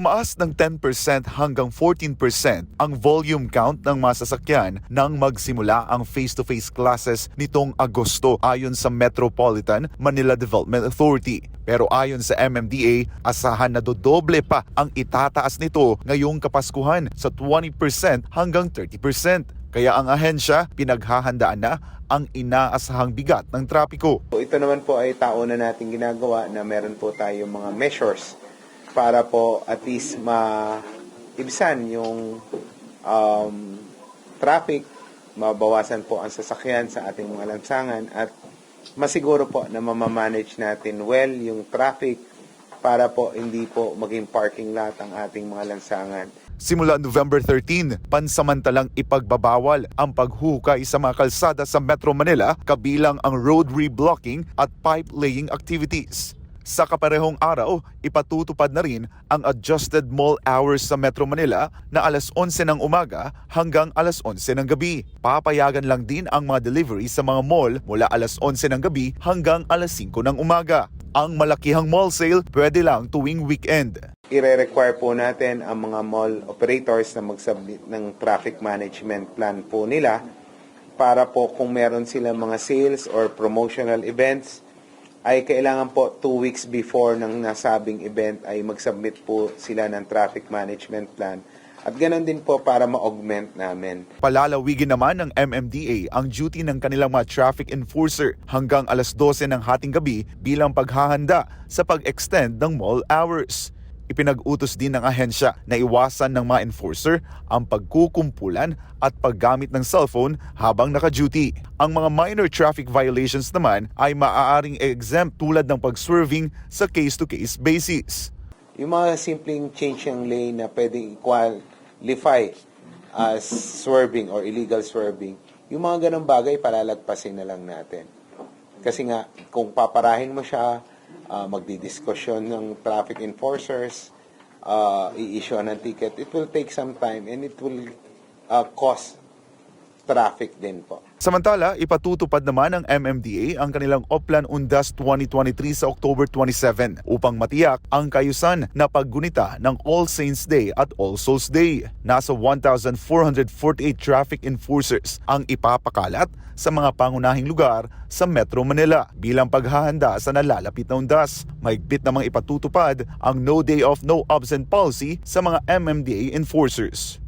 Tumaas ng 10% hanggang 14% ang volume count ng mga sasakyan nang magsimula ang face-to-face classes nitong Agosto ayon sa Metropolitan Manila Development Authority. Pero ayon sa MMDA, asahan na dodoble pa ang itataas nito ngayong Kapaskuhan sa 20% hanggang 30%. Kaya ang ahensya pinaghahandaan na ang inaasahang bigat ng trapiko. Ito naman po ay taon na natin ginagawa na meron po tayong mga measures para po at least maibsan yung traffic, mabawasan po ang sasakyan sa ating mga lansangan at masiguro po na mamamanage natin well yung traffic para po hindi po maging parking lot ang ating mga lansangan. Simula November 13, pansamantalang ipagbabawal ang paghuhukay sa mga kalsada sa Metro Manila kabilang ang road reblocking at pipe laying activities. Sa kaparehong araw, ipatutupad na rin ang adjusted mall hours sa Metro Manila na alas 11 ng umaga hanggang alas 11 ng gabi. Papayagan lang din ang mga delivery sa mga mall mula alas 11 ng gabi hanggang alas 5 ng umaga. Ang malakihang mall sale pwede lang tuwing weekend. I-require po natin ang mga mall operators na mag-submit ng traffic management plan po nila para po kung meron silang mga sales or promotional events ay kailangan po 2 weeks before ng nasabing event ay mag-submit po sila ng traffic management plan. At ganoon din po para ma-augment namin. Palalawigin naman ng MMDA ang duty ng kanilang mga traffic enforcer hanggang alas 12 ng hating gabi bilang paghahanda sa pag-extend ng mall hours. Ipinag-utos din ng ahensya na iwasan ng mga enforcer ang pagkukumpulan at paggamit ng cellphone habang naka-duty. Ang mga minor traffic violations naman ay maaaring exempt tulad ng pag-swerving sa case-to-case basis. Yung mga simpleng change ng lane na pwedeng qualify as swerving or illegal swerving, yung mga ganong bagay palalagpasin na lang natin. Kasi nga, kung paparahin mo siya, magdidiskusyon ng traffic enforcers, i-issue ng ticket, it will take some time and it will cause traffic din po. Samantala, ipatutupad naman ng MMDA ang kanilang Oplan Undas 2023 sa October 27 upang matiyak ang kaayusan na paggunita ng All Saints Day at All Souls Day. Nasa 1,448 traffic enforcers ang ipapakalat sa mga pangunahing lugar sa Metro Manila bilang paghahanda sa nalalapit na undas. Mahigpit namang ipatutupad ang No Day Off, No Absent policy sa mga MMDA enforcers.